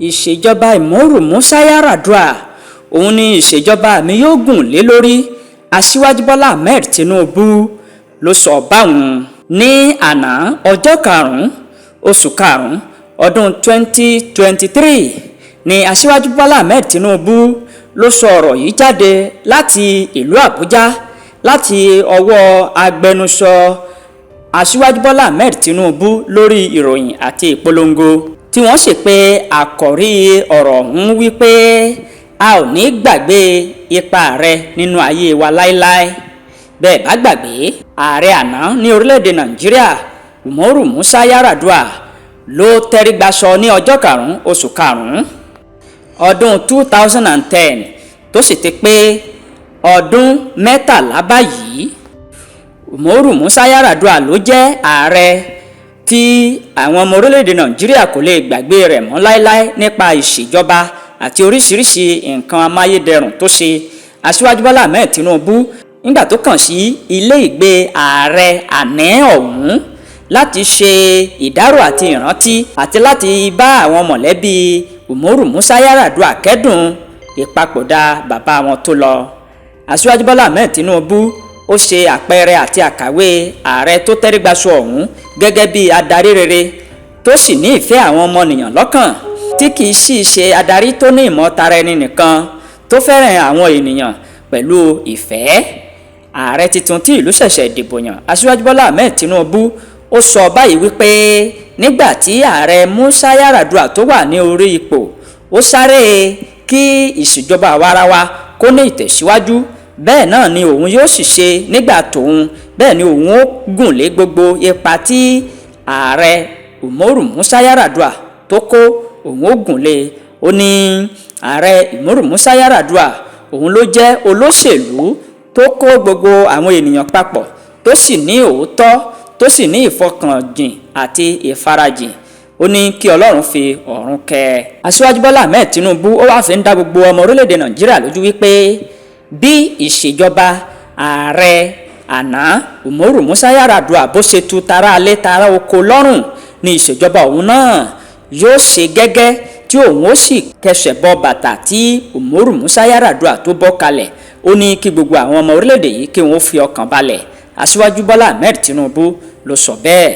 ìṣèjọba Umaru Musa Yar'Adua òun ni ìṣèjọba mi yóò gùn lé lórí. Aṣíwájú Bọ́lá Ahmed Tinubu ló sọ báwọn ní àná ọjọ́ 5 oṣù karùn-ún ọdún 2023 ni Aṣíwájú Bọ́lá Ahmed Tinubu ló sọ ọ̀rọ̀ yìí jáde láti ìlú Àbújá láti ọwọ́ agbẹnusọ Aṣíwájú Bọ́lá Ahmed Tinubu lórí ìròyìn àti ìpolongo tí wọ́n sì pé àkòrí ọ̀rọ̀ ọ̀hún wípé a ò ní gbàgbé ipa rẹ nínú ayé wa láéláé. Bẹ́ẹ̀ bá gbàgbé, ààrẹ àná ní orílẹ̀-èdè Nàìjíríà Umaru Musa Yar'Adua ló tẹrígbàsọ ní ọjọ́ 5 oṣù karùn-ún ọdún 2010 tó sì ti pé ọdún 13 báyìí. Umaru Musa Yar'Adua ló jẹ́ ààrẹ tí àwọn ọmọ orílẹ̀-èdè Nàìjíríà kò lè gbàgbé rẹ̀ mọ́ láéláé nípa ìṣèjọba àti oríṣiríṣi nǹkan amáyédẹrùn tó ṣe. Aṣíwájú Bọ́lá Ahmed Tinubu nígbà tó kàn sí ilé ìgbé ààrẹ àná ọ̀hún láti ṣe ìdárò àti ìrántí àti láti bá àwọn mọ̀lẹ́bí Umaru Musa Yar'Adua kẹ́dùn ìpapòdà bàbá wọn tó lọ. Aṣíwájú Bọ́lá Ahmed Tinubu ó ṣe àpẹẹrẹ àti àkàwé ààrẹ tó tẹrígbàsọ ọ̀hún gẹ́gẹ́ bí adarí rere tó sì ní ìfẹ́ àwọn ọmọnìyàn lọ́kàn, tí kìí sì ṣe adarí tó ní ìmọ̀ tara ẹni nìkan, tó fẹ́ràn àwọn ènìyàn pẹ̀lú ìfẹ́. Ààrẹ tuntun tí ìlú ṣẹ̀ṣẹ̀ dìbò yàn, Aṣíwájú Bọ́lá Ahmed Tinubu ó sọ báyìí wípé nígbà tí ààrẹ Musa Yar'Adua tó wà ní orí ipò, ó sáré kí ìṣèjọba àwarawa kó ní ìtẹ̀síwájú. Bẹ́ẹ̀ náà ni òun yóò sì ṣe nígbà tóun. Bẹ́ẹ̀ ni òun ó gùn lé gbogbo ipa tí ààrẹ Umaru Musa Yar'Adua tó kó, òun ó gùn lé. Ó ní ààrẹ Umaru Musa Yar'Adua òun ló jẹ́ olóṣèlú tó kó gbogbo àwọn ènìyàn papọ̀, tó sì ní òótọ́, tó sì ní ìfọkànjìn àti ìfarajìn. Ó ní kí Ọlọ́run fi ọ̀run kẹ́. Aṣíwájú Bọ́lá Ahmed Tinubu ó wá fi ń dá gbogbo ọmọ orílẹ̀-èdè Nàìjíríà lójú wípé bí ìṣèjọba ààrẹ àná Umaru Musa Yar'Adua bó ṣe tu tara alẹ́ tara oko lọ́rùn ni ìṣèjọba òun náà yóò ṣe gẹ́gẹ́, tí òun ó sì kẹsẹ̀ bọ bàtà tí Umaru Musa Yar'Adua tó bọ́ kalẹ̀. Ó ní kí gbogbo àwọn ọmọ orílẹ̀-èdè yìí kí wọ́n fi ọkàn balẹ̀. Aṣíwájú Bọ́lá Ahmed Tinubu ló sọ bẹ́ẹ̀.